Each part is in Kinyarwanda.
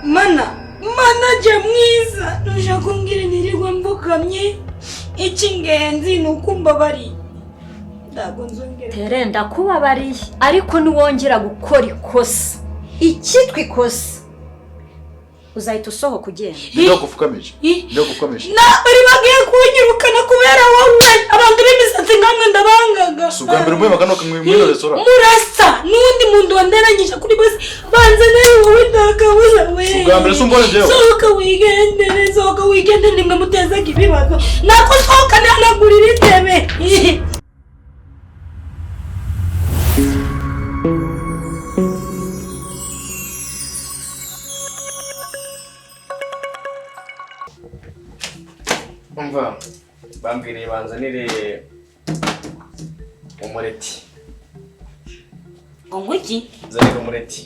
mana je mwiza nushaka kumbwira nirirwa mvukamye icy'ingenzi nukumva bari ndago nzongera terenda kubabariye ariko niwongera gukora ikosa icyitwa ikosa uzahita usohoka ugenda ndagufukamije na bari bagiye kunyirukana kubera wowe abantu b'imisatsi nkamwe ndabangaga sugambira umwe maganuka muri restaurant murasa nundi muntu wanderanyije kuri bose banze nayo wowe ndakabuza we sugambira sumbone jewe sohoka wigende nimwe mutezaga ibibazo nako sohoka nanagurira itebe umva bambwiriye banzanire umureti ngo iki zanira umureti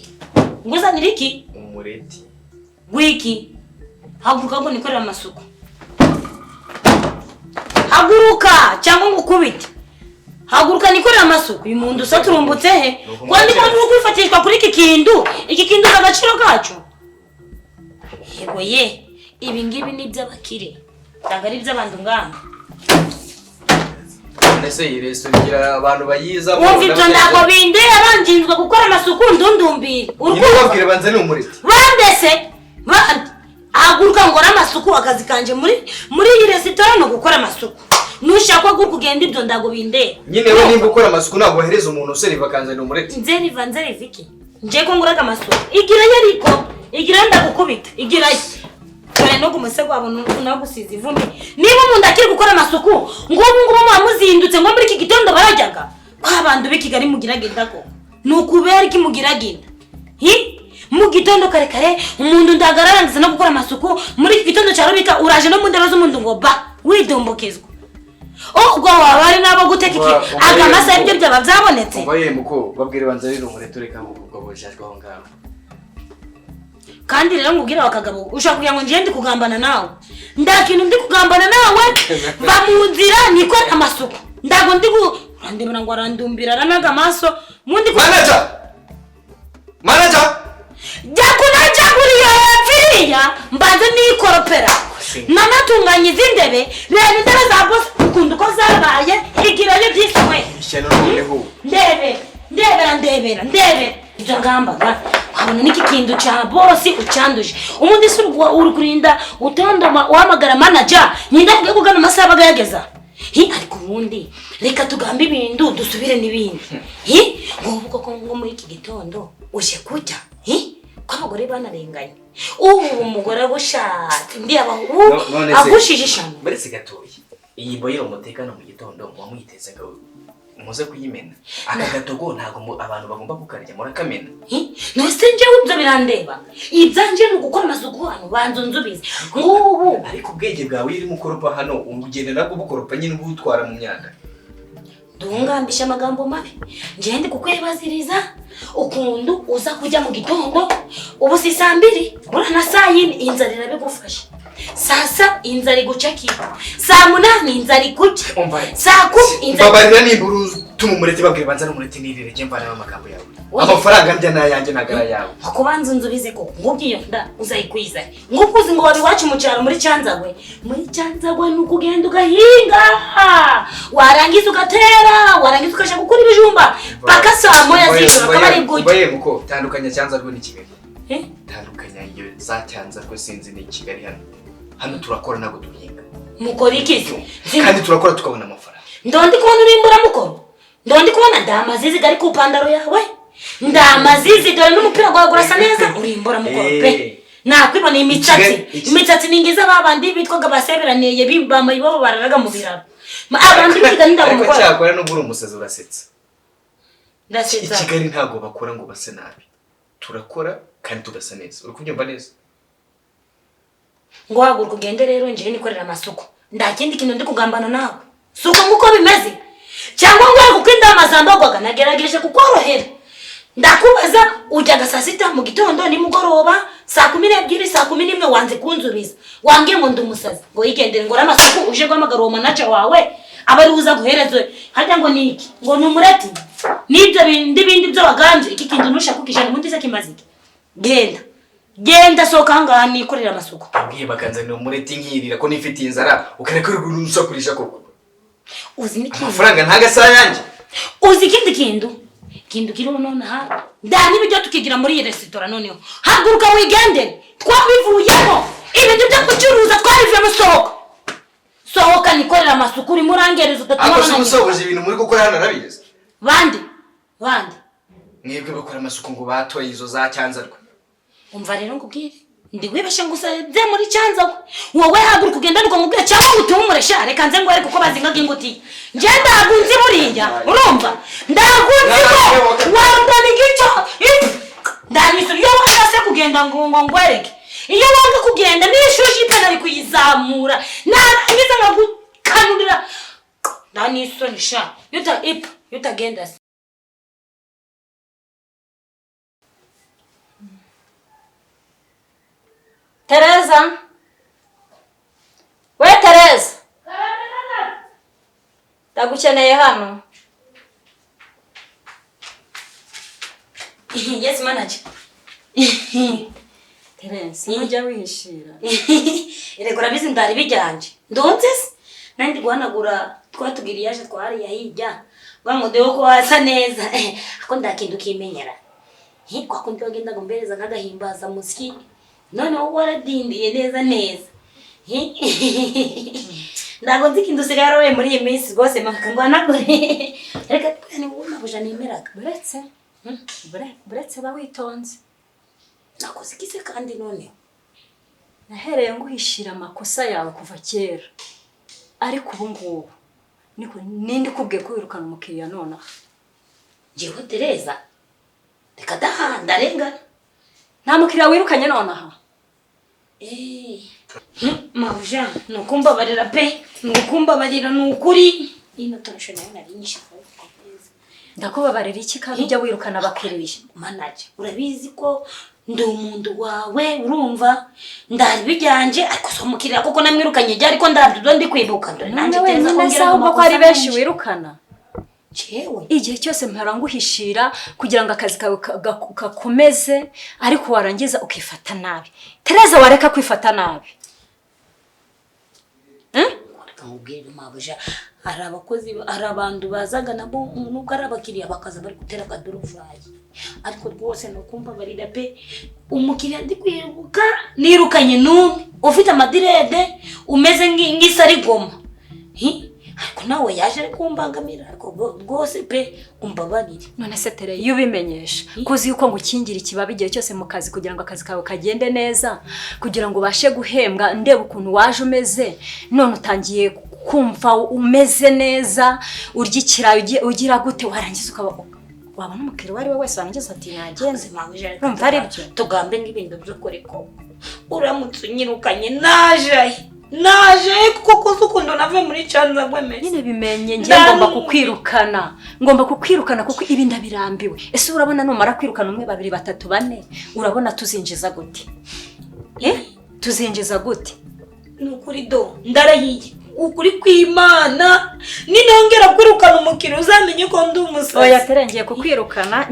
nguzanira iki umureti wiki haguruka ngo nikorera amasuku haguruka cyangwa ngukubite haguruka nikorera amasuku uyu muntu usaturumbutse he kwandi kandi ukwifatishwa kuri iki kindu agaciro kacu yego ye ibi ngibi ni iby'abakire cyangwa ari iby'abantu ngana nese yiresugira abantu bayiza wumva ibyo ndago binde yaranginzwe gukora amasuku ndundumbire urubabwire banzanire umureti bandese haguruka ngora amasuku akazi kanje muri iyi resitora no gukora amasuku nushaka ko kugenda ibyo ndago binde nyine we nimba ukora amasuku ntabwo wahereza umuntu useriva kanzanira umureti nzeriva iki nje ko nguraga amasuku igira yariko igira ndagukubita igira kare no kumusego abona nagusiza ivumi niba umuntu akiri gukora amasuku ngubu mwamuzindutse ngo muri iki gitondo barajyaga abantu b'Ikigali mugiragenda ko nukubera iki mugiragenda mu gitondo kare umuntu ndagararangiza no gukora amasuku muri iki gitondo cya Rubika uraje no mu ndero z'umuntu ngo ba widombokizwa ubwo wabari nabo guteka iki agamasa ibyo byaba byabonetse umva ye muko babwire banzanire umureti reka ubwo bojajwe aho ngaho kandi rero ngubwira bakagabo ushaka kugira ngo ngiye ndi kugambana nawe ndakintu ndi kugambana nawe bamunzira niko amasuku ndago ndi urandebana ngo arandumbira aranaga amaso mundi manager jakunaja kuriya yapfiriya mbanze nikoropera nanatunganya izindebe reba indebe za boss ukunda uko zabaye igirayo byiswe ishyano noneho ndebera ibyo ngambaga wabona niki kintu cya boss ucyanduje umundi se uri kurinda utondoma uhamagara manager nyinda kugiye kugana amasaha bagayageza ariko ubundi reka tugambe ibintu dusubire n'ibindi ngo koko ngo muri iki gitondo uje kujya ko abagore banarenganye umugore agushatse ndi agushije ishano baretse gatoye iyi boyiro umutekano mu gitondo wamwitezaga muze kuyimena aka gatogo ntago abantu bagomba kukarya murakamena no se njewe ibyo birandeba ibyanje no gukora amasuku hano banzo nzubize ngubu ariko ubwenge bwawe iri mukoropa hano ungugende nako bukoropa nyine ubutwara mu myanda dungambisha amagambo mabi ngende kukwebaziriza ukundu uza kujya mu gitondo ubu si saa 2 urana saa 4 inzara irabigufasha sasa inzara igucakira saa 8 inzara ikuca saa 10 inzara babarira niburu tumumurete babwire banza n'umurete nirire je mvana amagambo yawe amafaranga ndya nayanjye nagara yawe akubanza unzubize ko ngubwiyo nda uzayikwiza ngukuzi ngo wabiwacu mu cyaro muri Cyanzagwe n'ukugenda ugahinga warangiza ugatera warangiza ukaje gukora ibijumba paka saa 1 z'ijoro kabari bwuje baye muko tandukanya Cyanzagwe ni Kigali tandukanya iyo za Cyanzagwe sinzi ni Kigali hano turakora nabo duhinga mukora iki kandi turakora tukabona amafaranga ndondi kubona urimbura mukoro ndondi kubona ndamazizi gari ku pandaro yawe ndamazizi dore n'umupira gwawe gurasa neza urimbura mukoro pe nakwibona imitsatsi ningiza babandi bitwaga baseberaniye bibamaye babo bararaga mu biraro abandi biga ndabo mukoro cyakora no buri umusazi urasetsa ndasetsa Kigali ntago bakora ngo base nabi turakora kandi tugasa neza uri kubyumva neza ngo haguruka ugende rero nje nikorera amasuku ndakindi kintu ndi kugambana nawe suko nguko bimeze cyangwa ngo kukwinda amazambagwaga nagerageje kukorohera ndakubaza ujyaga saa 6 mu gitondo ni mugoroba saa 12 saa 11 wanze kunzubiza wangiye ngo ndumusazi ngo yigendere ngo ramasuku uje guhamagara uwo manager wawe abari uza guherezwe hajya ngo niki ngo numureti nibyo bindi byo waganje iki kintu nusha kukijana mundi se kimazike genda genda soka ngaha nikorera amasuku. Abwiye bakanzanira umureti nkirira ko nifitiye inzara ukareka urusakurisha koko. Uzi n'ikindi Amafaranga ntagasa yanjye. uzi ikindi kindu kiri none ha ndani bijyo tukigira muri iyi resitora noneho haguruka wigende twabivuyemo ibintu byo kucuruza twarivuye mu soko sohoka nikorera amasuku uri murangereza utatuma Ako musoboje ibintu muri gukora hano arabizi. bandi Mwebwe bakora amasuku ngo batoye izo za cyanzarwa. umva rero ngubwire ndi wibashe ngusabye muri cyanzarwa wowe haguruka ugenda nuko mubwira cyangwa utumure reka nze ngwere kuko bazingaga inguti nje ndagunzi buriya urumva ndagunzi ko wandana igico ndaniso yo wase kugenda ngo ngwereke iyo wanga kugenda nishoje ipenari kuyizamura narangiza ngagukanurira ndaniso nisha yutagenda Tereza, we Tereza, ndagukeneye hano. Yes manager. Tereza, nujya wihishira. Ere gurabizi ndari bijyanje. Ndonze nandi guhanagura twatugiriye yaje twari yahijya. Bwango deho ko asa neza. Ako ndakindu kimenyera. Kwa kundi wagenda gombereza nkagahimbaza musiki. None wowe waradindiye neza. Ndago nzikindu sigara we muri iyi minsi gose makangwanagure. Reka twene ubona buja nemeraga. Buretse ba witonze. Nakosikise kandi none. Nahereye nguhishira amakosa yawe kuva kera. Ariko ubu ngubu niko nindi kubwiye ko wirukana umukiriya none. Jewe Tereza. Reka dahanda rengana. Nta mukiriya wirukanye none aha. Mabuja, nukumbabarira pe. Nukumbabarira nukuri. Ino tonsho nayo narinyisha. Ndakubabarira iki kandi ujya wirukana abakiriya? Manager, urabizi ko ndi umuntu wawe urumva ndari bijyanje ariko so mukiriya koko namwirukanye jya ariko ndabyo ndi kwibuka ndo nanjye teza kongera ko ari benshi wirukana. Jewe igihe cyose mpara nguhishira kugira ngo akazi kawe gakomeze ariko warangiza ukifata nabi. Tereza wareka kwifata nabi. Kamubwira Mabuja arabakozi arabandu bazaga nabo nubwo arabakiriya bakaza bari gutera kaduruvayi ariko rwose no kumva barira pe umukiriya ndi kwiruka nirukanye numwe ufite amadirede umeze nk'isari goma ariko nawe yaje kumbangamira ariko rwose pe umbabarire. None se Tere yubimenyesha kuzi yuko ngukingira ikibabi igihe cyose mu kazi kugira ngo akazi kawe kagende neza kugira ngo ubashe guhembwa ndeba ukuntu waje umeze none utangiye kumva umeze neza urya ikirayi ugira gute warangiza ukaba wabona umukiriya wari we wese warangiza ati nagenze urumva ari byo tugambe nk'ibintu byo kureko uramutse unyirukanye naje kuko kuko nave muri cyanza gwemeze nyine bimenye ngiye ngomba kukwirukana kuko ibi ndabirambiwe. Ese urabona numara kwirukana umwe babiri batatu bane urabona tuzinjiza gute tuzinjiza gute? Nukuri do ndarahiye ukuri kw'Imana ninongera kwirukana umukiriya uzamenye ko ndi umusazi. Oya Tere ngiye kukwirukana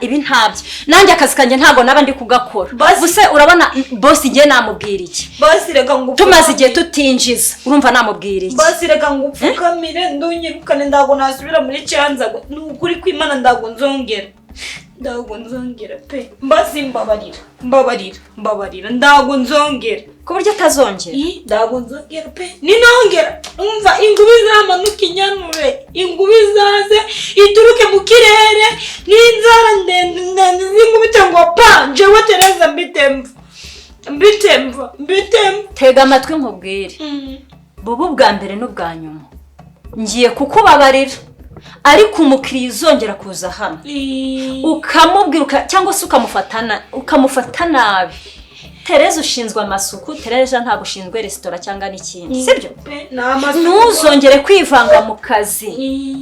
ibi ntabyo nanjye akazi kanjye ntago naba ndi kugakora. Buse urabona boss ngiye namubwira iki? Boss reka ngo tumaze igihe tutinjiza urumva namubwira iki? Boss reka ngo upfukamire ndunyirukane ndago nasubira muri cyanza nukuri kw'Imana ndago nzongera pe mbasi mbabarira ndago nzongera ku buryo atazongera. Ndago nzongera pe ninongera umva ingubi zamanuka inyanure ingubi zaze ituruke mu kirere n'inzara ndende zingubite ngo pa jewe Tereza mbitemva tega amatwi nkubwire bubu bwa mbere n'ubwa nyuma ngiye kukubabarira ariko umukiriya uzongera kuza hano ukamubwira cyangwa se ukamufata nabi. Tereza ushinzwe amasuku, Tereza ntabwo ushinzwe resitora cyangwa n'ikindi sibyo? Ntuzongere kwivanga mu kazi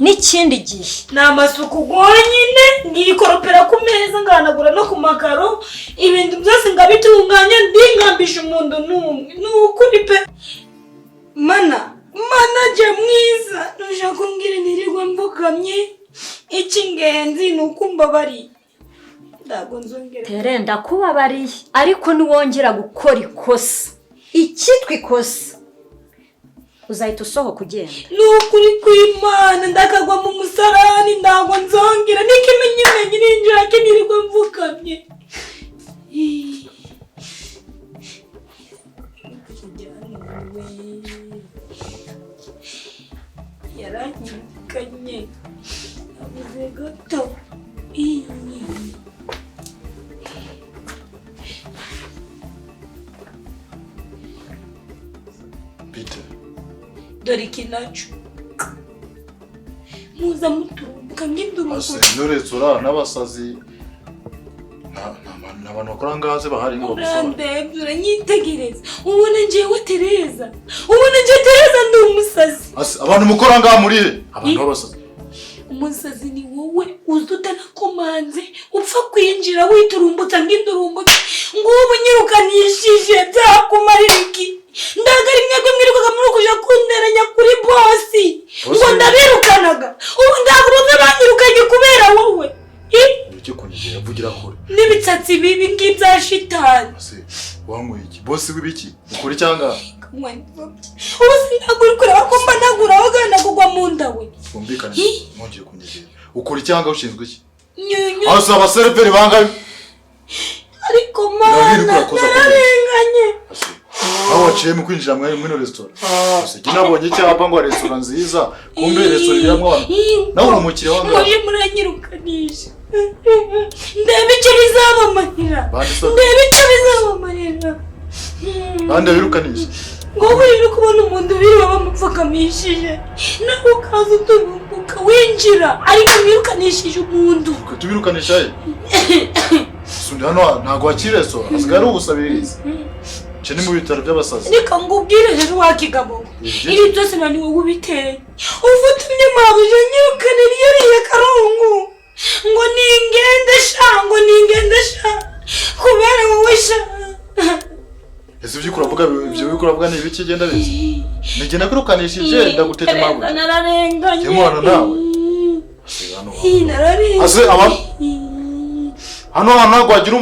n'ikindi gihe. Namasuku gonyine ngikoropera ku meza nganagura no ku makaro ibintu byose ngabitunganya ndingambisha umuntu numwe nukuri pe manaje mwiza nushaka kumbwira nirirwa mbugamye icy'ingenzi nukumva bari ndago nzongera. Tere ndakubabariye ariko niwongera gukora ikosa ikitwa ikosa uzahita usohoka ugenda. Nukuri kw'Imana ndakagwa mu musarani ndago nzongera n'ikimenyimenyi ninjira kinirirwa mvukamye. Yaranyirukanye abuze gato. Peter. Dore ikinacu muza muturumbuka nk'induruko. Ase n'uretsura n'abasazi n'abantu bakora ngaze bahari ngo urandebye uranyitegereza ubona njyewe Tereza ndi umusazi. Ase abantu mukora ngaha muri abantu b'abasazi. Umusazi ni wowe uzi utanakomanze upfa kwinjira witurumbutsa nk'indurumbutsa ngubu nyirukanishije byakumarira iki? Ndagari mwebwe mwirukaga muri kuja kunderanya kuri bosi ngo ndabirukanaga ubu ndaguruze banyirukanye kubera wowe. Nicyo kunigera vugira kure N'ibitsatsi bibi ngibya shitani. Ase wanguye iki bosi w'ibiki ukuri cyanga ubu sinagura kureba ko mba nagura wagana kugwa mu nda we. twumvikane mwongeye kunigera ukuri cyanga ushinzwe iki? Ase abaseriveri bangaye ariko mana nararenganye. aho waciye mu kwinjira muri restaurant ase ginabonye icyapa ngo restaurant nziza kumbe restaurant iramwe abantu nawe umukire wangaye muri muranyirukanisha. Ndebe icyo bizabamarira bande birukanisha ngo uri kubona umuntu biriwe bamupfukamishije nawe ukaza uturumbuka winjira ariko mwirukanishije umuntu tubirukanisha ye sundi hano ntago wakire restaurant asigaye ari ubusabiriza Cheni mu bitaro by'abasazi. Reka ngubwire rero wakigabo. Iri byose nani wowe ubiteye. Uvutumye mabuje nyirukane yariye karungu. Ngo ningende sha. Kubera wowe sha. Ese ibyo ukuravuga ni ibiki genda bizi. Nigenda kwirukanishije ndagutete mabuje. Nararenganye. Kimwana nawe. Nararenganye. Ase hano ntago wagira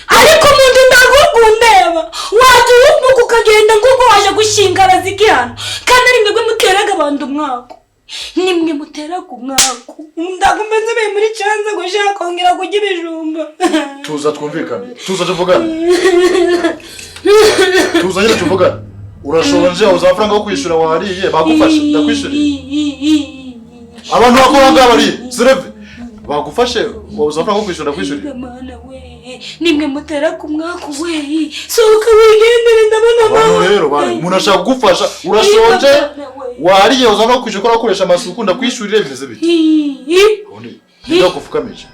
ariko umuntu ndagukundeba waturumbuka ukagenda nguko waje gushingara zigihano kandi ari mwebwe muteraga abantu umwaka nimwe muteraga umwaka ndagumeze be muri cyanza gushaka kongera kujya ibijumba tuza twumvikane tuza tuvugane tuza nyine tuvugane urashonje uzafranga yo kwishura wariye bagufashe ndakwishuriye abantu bakora ngabari sereve bagufashe uzafranga yo kwishura kwishuriye nimwe mutera ku mwaka we sohoka wigendere ndabona abantu rero bari umuntu ashaka kugufasha urashonje wariye uzana kwishura akoresha amasuku ndakwishurire bimeze bite Ndio kufukamije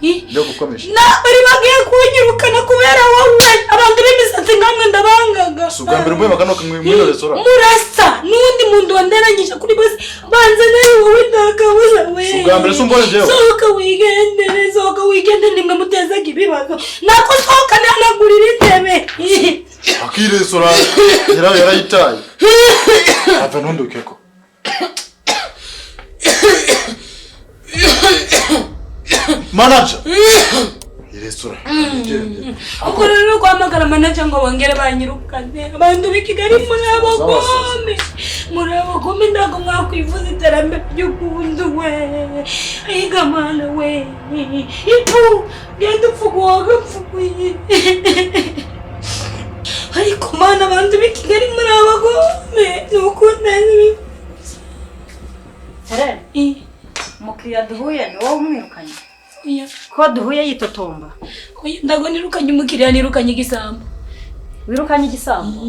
na bari bagiye kunyirukana kubera wowe abantu b'imisatsi ngamwe ndabangaga sugambira mwe magano kamwe muri restaurant murasa nundi muntu wanderanyije kuri bose banze nayo wowe ndakabuza we sugambira sumbone jewe sohoka wigendere nimwe mutezaga ibibazo nako sohoka nanagurira intebe akiri restaurant yarayitaye ava ntundukeko manager restaurant ukora no kwamagara manager ngo bongere banyirukane abantu b'Ikigali muri abagome ndago mwakwivuza iterambere ry'ukundu we ayiga mana we ipu genda upfuguwaga pfuguye ariko mana abantu b'Ikigali muri abagome nukunani mukiriya duhuye ni wowe umwirukanye ko duhuye yitotomba ndago nirukanye umukiriya nirukanye igisambo wirukanye igisambo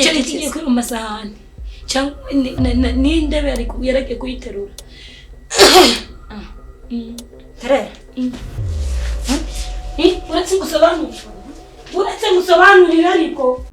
yari kigiye kuri amasahani cyangwa n'indebe yaragiye kuyiterura tere uretse ngusobanurira ariko